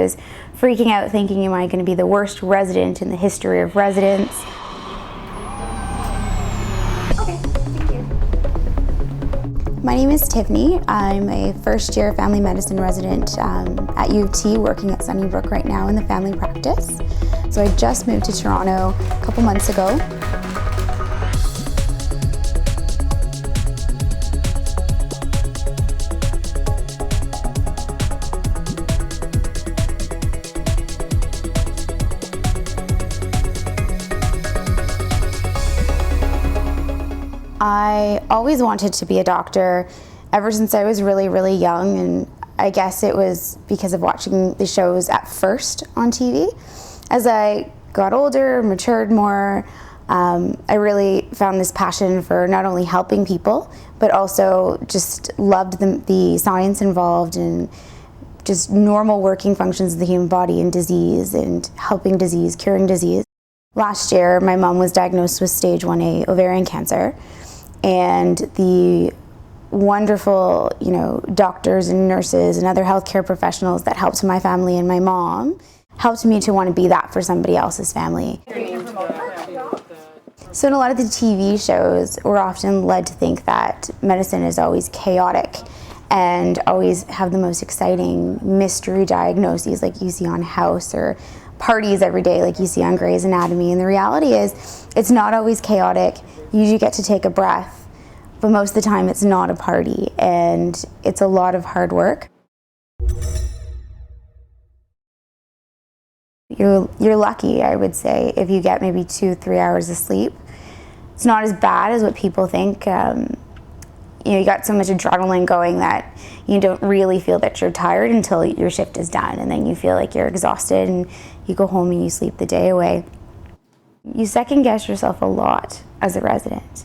was freaking out thinking, am I going to be the worst resident in the history of residents? Okay, thank you. My name is Tiffany. I'm a first-year family medicine resident at U of T, working at Sunnybrook right now in the family practice. So I just moved to Toronto a couple months ago. I always wanted to be a doctor ever since I was really, really young, and I guess it was because of watching the shows at first on TV. As I got older, matured more, I really found this passion for not only helping people, but also just loved the science involved and just normal working functions of the human body and disease and helping disease, curing disease. Last year, my mom was diagnosed with stage 1A ovarian cancer. And the wonderful, doctors and nurses and other healthcare professionals that helped my family and my mom helped me to want to be that for somebody else's family. So in a lot of the TV shows, we're often led to think that medicine is always chaotic and always have the most exciting mystery diagnoses like you see on House, or parties every day like you see on Grey's Anatomy. And the reality is, it's not always chaotic. You do get to take a breath, but most of the time it's not a party, and it's a lot of hard work. You're lucky, I would say, if you get maybe 2-3 hours of sleep. It's not as bad as what people think. You got so much adrenaline going that you don't really feel that you're tired until your shift is done, and then you feel like you're exhausted and you go home and you sleep the day away. You second guess yourself a lot as a resident.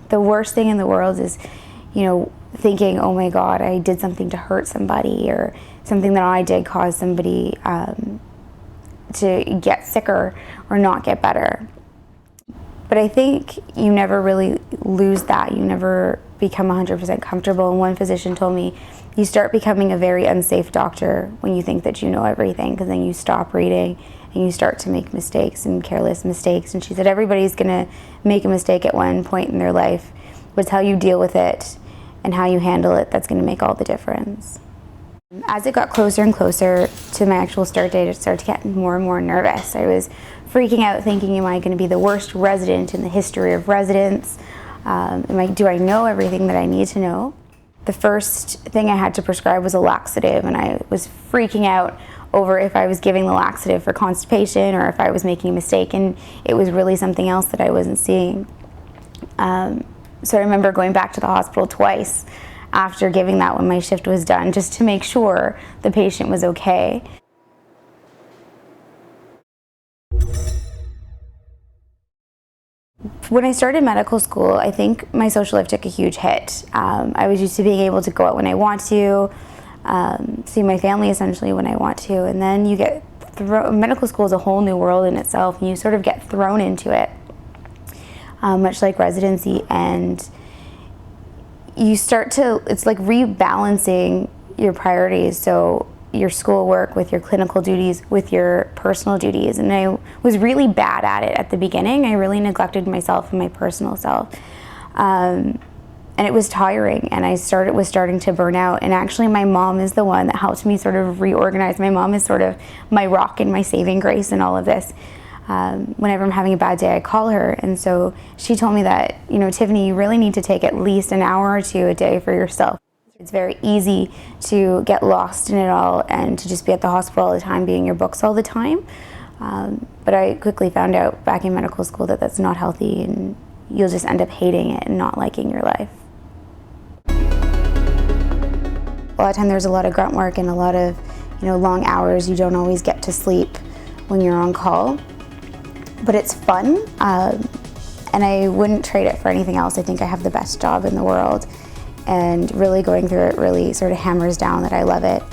The worst thing in the world is, thinking, oh my God, I did something to hurt somebody, or something that I did cause somebody to get sicker or not get better. But I think you never really lose that. You never become 100% comfortable. And one physician told me, you start becoming a very unsafe doctor when you think that you know everything, because then you stop reading and you start to make mistakes and careless mistakes. And she said everybody's gonna make a mistake at one point in their life, but it's how you deal with it and how you handle it that's gonna make all the difference. As it got closer and closer to my actual start date, I started to get more and more nervous. I was freaking out thinking, am I gonna be the worst resident in the history of residents? Do I know everything that I need to know? The first thing I had to prescribe was a laxative, and I was freaking out over if I was giving the laxative for constipation or if I was making a mistake, and it was really something else that I wasn't seeing. So I remember going back to the hospital twice after giving that when my shift was done, just to make sure the patient was okay. When I started medical school, I think my social life took a huge hit. I was used to being able to go out when I want to, see my family essentially when I want to, and then you get medical school is a whole new world in itself, and you sort of get thrown into it, much like residency, and you start to, it's like rebalancing your priorities. So your schoolwork with your clinical duties, with your personal duties. And I was really bad at it at the beginning. I really neglected myself and my personal self. And it was tiring, and I was starting to burn out. And actually my mom is the one that helped me sort of reorganize. My mom is sort of my rock and my saving grace in all of this. Whenever I'm having a bad day, I call her. And so she told me that, Tiffany, you really need to take at least an hour or two a day for yourself. It's very easy to get lost in it all and to just be at the hospital all the time, be in your books all the time. But I quickly found out back in medical school that that's not healthy, and you'll just end up hating it and not liking your life. A lot of time there's a lot of grunt work and a lot of long hours. You don't always get to sleep when you're on call, but it's fun, and I wouldn't trade it for anything else. I think I have the best job in the world, and really going through it really sort of hammers down that I love it.